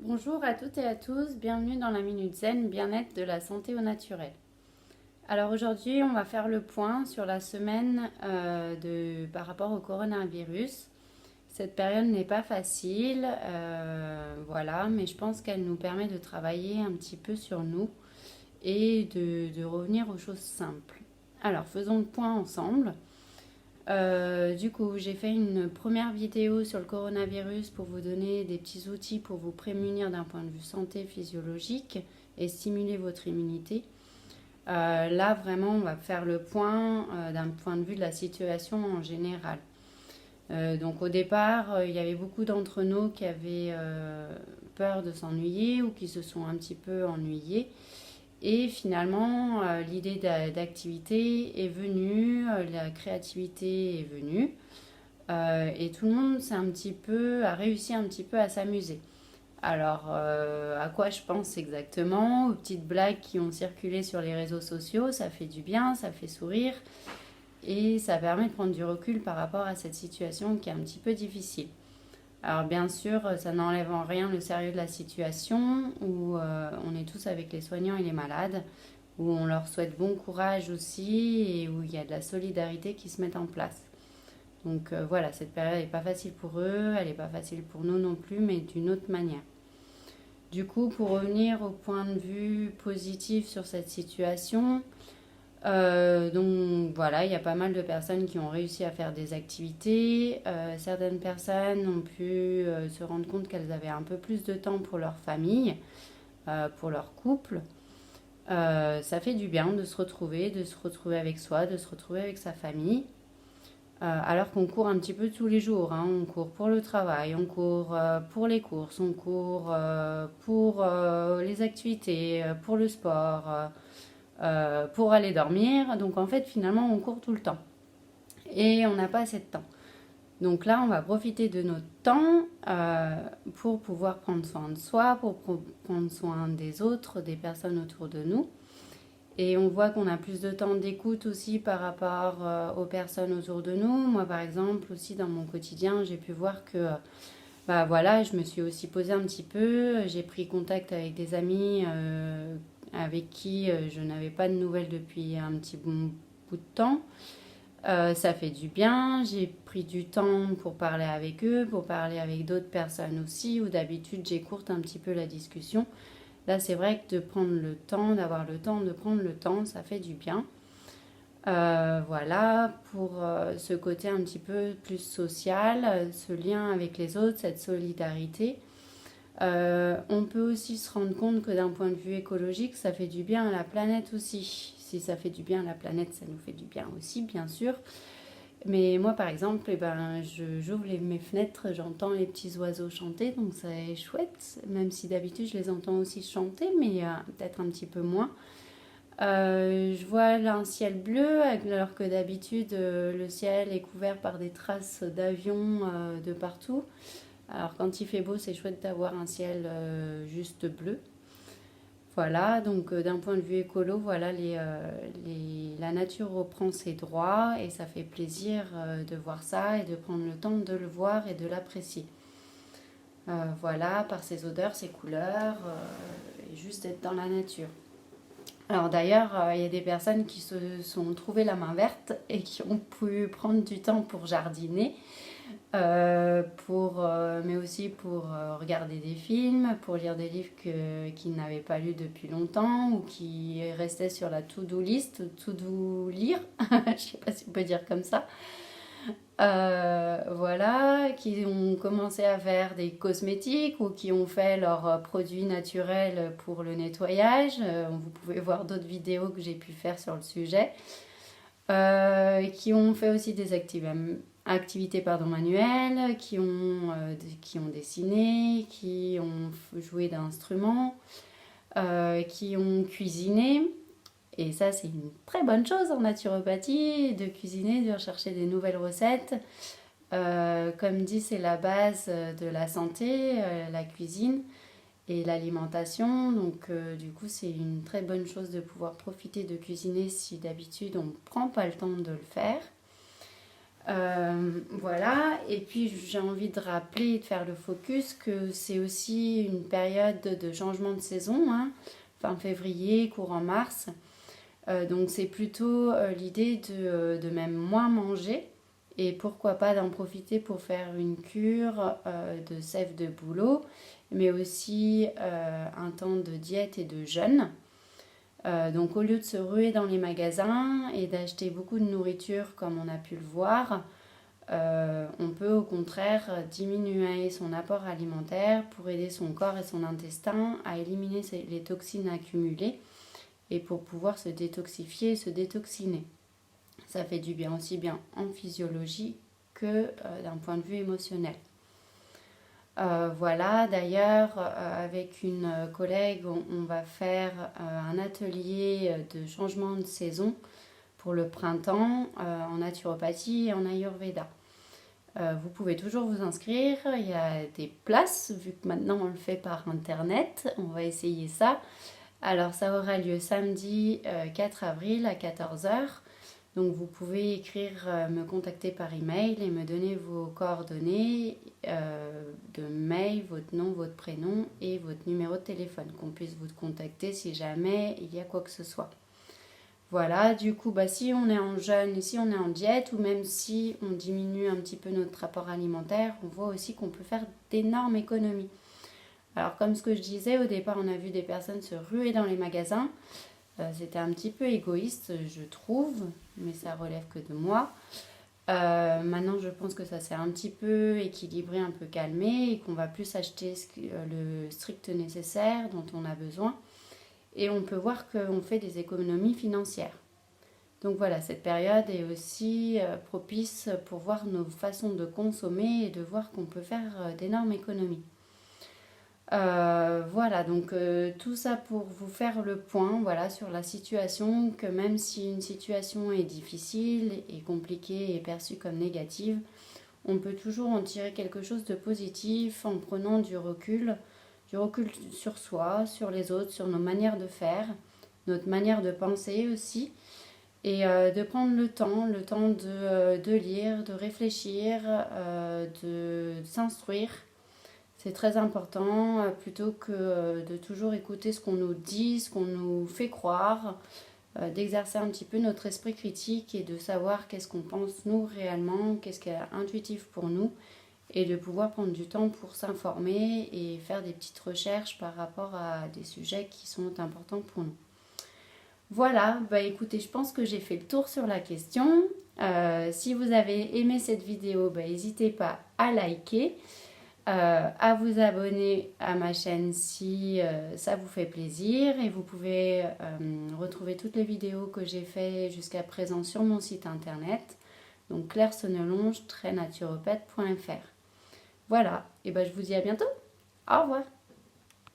Bonjour à toutes et à tous, bienvenue dans la Minute Zen, bien-être de la santé au naturel. Alors aujourd'hui, on va faire le point sur la semaine par rapport au coronavirus. Cette période n'est pas facile, voilà, mais je pense qu'elle nous permet de travailler un petit peu sur nous et de revenir aux choses simples. Alors faisons le point ensemble. Du coup, j'ai fait une première vidéo sur le coronavirus pour vous donner des petits outils pour vous prémunir d'un point de vue santé physiologique et stimuler votre immunité. Là, vraiment, on va faire le point d'un point de vue de la situation en général. Donc au départ, il y avait beaucoup d'entre nous qui avaient peur de s'ennuyer ou qui se sont un petit peu ennuyés. Et finalement, l'idée d'activité est venue, la créativité est venue, et tout le monde a réussi un petit peu à s'amuser. Alors, à quoi je pense exactement? Aux petites blagues qui ont circulé sur les réseaux sociaux, ça fait du bien, ça fait sourire, et ça permet de prendre du recul par rapport à cette situation qui est un petit peu difficile. Alors bien sûr, ça n'enlève en rien le sérieux de la situation, où on est tous avec les soignants et les malades, où on leur souhaite bon courage aussi et où il y a de la solidarité qui se met en place. Donc voilà, cette période n'est pas facile pour eux, elle n'est pas facile pour nous non plus, mais d'une autre manière. Du coup, pour revenir au point de vue positif sur cette situation, donc voilà, il y a pas mal de personnes qui ont réussi à faire des activités. Certaines personnes ont pu se rendre compte qu'elles avaient un peu plus de temps pour leur famille, pour leur couple. Ça fait du bien de se retrouver avec soi, de se retrouver avec sa famille. Alors qu'on court un petit peu tous les jours, hein. On court pour le travail, on court pour les courses, on court pour les activités, pour le sport, pour aller dormir. Donc en fait, finalement, on court tout le temps. Et on n'a pas assez de temps. Donc là, on va profiter de notre temps pour pouvoir prendre soin de soi, pour prendre soin des autres, des personnes autour de nous. Et on voit qu'on a plus de temps d'écoute aussi par rapport aux personnes autour de nous. Moi, par exemple, aussi dans mon quotidien, j'ai pu voir que, bah voilà, je me suis aussi posée un petit peu. J'ai pris contact avec des amis avec qui je n'avais pas de nouvelles depuis un petit bon bout de temps. Ça fait du bien, j'ai pris du temps pour parler avec eux, pour parler avec d'autres personnes aussi, où d'habitude j'écourte un petit peu la discussion. Là, c'est vrai que de prendre le temps, d'avoir le temps, de prendre le temps, ça fait du bien. Voilà, pour ce côté un petit peu plus social, ce lien avec les autres, cette solidarité. On peut aussi se rendre compte que d'un point de vue écologique, ça fait du bien à la planète aussi. Si ça fait du bien à la planète, ça nous fait du bien aussi, bien sûr. Mais moi, par exemple, j'ouvre mes fenêtres, j'entends les petits oiseaux chanter, donc c'est chouette, même si d'habitude je les entends aussi chanter, mais peut-être un petit peu moins. Je vois là un ciel bleu, alors que d'habitude le ciel est couvert par des traces d'avions de partout. Alors quand il fait beau, c'est chouette d'avoir un ciel juste bleu. Voilà, donc d'un point de vue écolo, voilà, la nature reprend ses droits et ça fait plaisir de voir ça et de prendre le temps de le voir et de l'apprécier. Voilà, par ses odeurs, ses couleurs, et juste d'être dans la nature. Alors d'ailleurs, il y a des personnes qui se sont trouvées la main verte et qui ont pu prendre du temps pour jardiner, mais aussi pour regarder des films, pour lire des livres qu'ils n'avaient pas lus depuis longtemps ou qui restaient sur la to-do list, to-do lire, je ne sais pas si on peut dire comme ça. Voilà, qui ont commencé à faire des cosmétiques ou qui ont fait leurs produits naturels pour le nettoyage. Vous pouvez voir d'autres vidéos que j'ai pu faire sur le sujet. Qui ont fait aussi des activités manuelles, qui ont dessiné, qui ont joué d'instruments, qui ont cuisiné. Et ça, c'est une très bonne chose en naturopathie, de cuisiner, de rechercher des nouvelles recettes. Comme dit, c'est la base de la santé, la cuisine et l'alimentation. Donc, du coup, c'est une très bonne chose de pouvoir profiter de cuisiner si d'habitude on ne prend pas le temps de le faire. Voilà, et puis j'ai envie de rappeler et de faire le focus que c'est aussi une période de changement de saison, hein, fin février, courant mars. Donc c'est plutôt l'idée de même moins manger et pourquoi pas d'en profiter pour faire une cure de sève de bouleau, mais aussi un temps de diète et de jeûne. Donc au lieu de se ruer dans les magasins et d'acheter beaucoup de nourriture comme on a pu le voir, on peut au contraire diminuer son apport alimentaire pour aider son corps et son intestin à éliminer les toxines accumulées et pour pouvoir se détoxifier et se détoxiner. Ça fait du bien aussi bien en physiologie que d'un point de vue émotionnel. Voilà, d'ailleurs, avec une collègue, on va faire un atelier de changement de saison pour le printemps en naturopathie et en ayurveda. Vous pouvez toujours vous inscrire, il y a des places, vu que maintenant on le fait par internet, on va essayer ça. Alors ça aura lieu samedi 4 avril à 14 heures. Donc vous pouvez écrire, me contacter par email et me donner vos coordonnées de mail, votre nom, votre prénom et votre numéro de téléphone, qu'on puisse vous contacter si jamais il y a quoi que ce soit. Voilà, du coup, si on est en jeûne, si on est en diète, ou même si on diminue un petit peu notre rapport alimentaire, on voit aussi qu'on peut faire d'énormes économies. Alors comme ce que je disais, au départ, on a vu des personnes se ruer dans les magasins. C'était un petit peu égoïste, je trouve, mais ça relève que de moi. Maintenant, je pense que ça s'est un petit peu équilibré, un peu calmé, et qu'on va plus acheter le strict nécessaire dont on a besoin. Et on peut voir qu'on fait des économies financières. Donc voilà, cette période est aussi propice pour voir nos façons de consommer et de voir qu'on peut faire d'énormes économies. Voilà, donc tout ça pour vous faire le point, voilà, sur la situation, que même si une situation est difficile et compliquée et perçue comme négative, on peut toujours en tirer quelque chose de positif en prenant du recul sur soi, sur les autres, sur nos manières de faire, notre manière de penser aussi, et de prendre le temps de lire, de réfléchir, de s'instruire. C'est très important, plutôt que de toujours écouter ce qu'on nous dit, ce qu'on nous fait croire, d'exercer un petit peu notre esprit critique et de savoir qu'est-ce qu'on pense nous réellement, qu'est-ce qui est intuitif pour nous, et de pouvoir prendre du temps pour s'informer et faire des petites recherches par rapport à des sujets qui sont importants pour nous. Voilà, écoutez, je pense que j'ai fait le tour sur la question. Si vous avez aimé cette vidéo, n'hésitez pas à liker. À vous abonner à ma chaîne si ça vous fait plaisir, et vous pouvez retrouver toutes les vidéos que j'ai fait jusqu'à présent sur mon site internet, donc clairesonnelonge-naturopathe.fr. Voilà, et je vous dis à bientôt. Au revoir.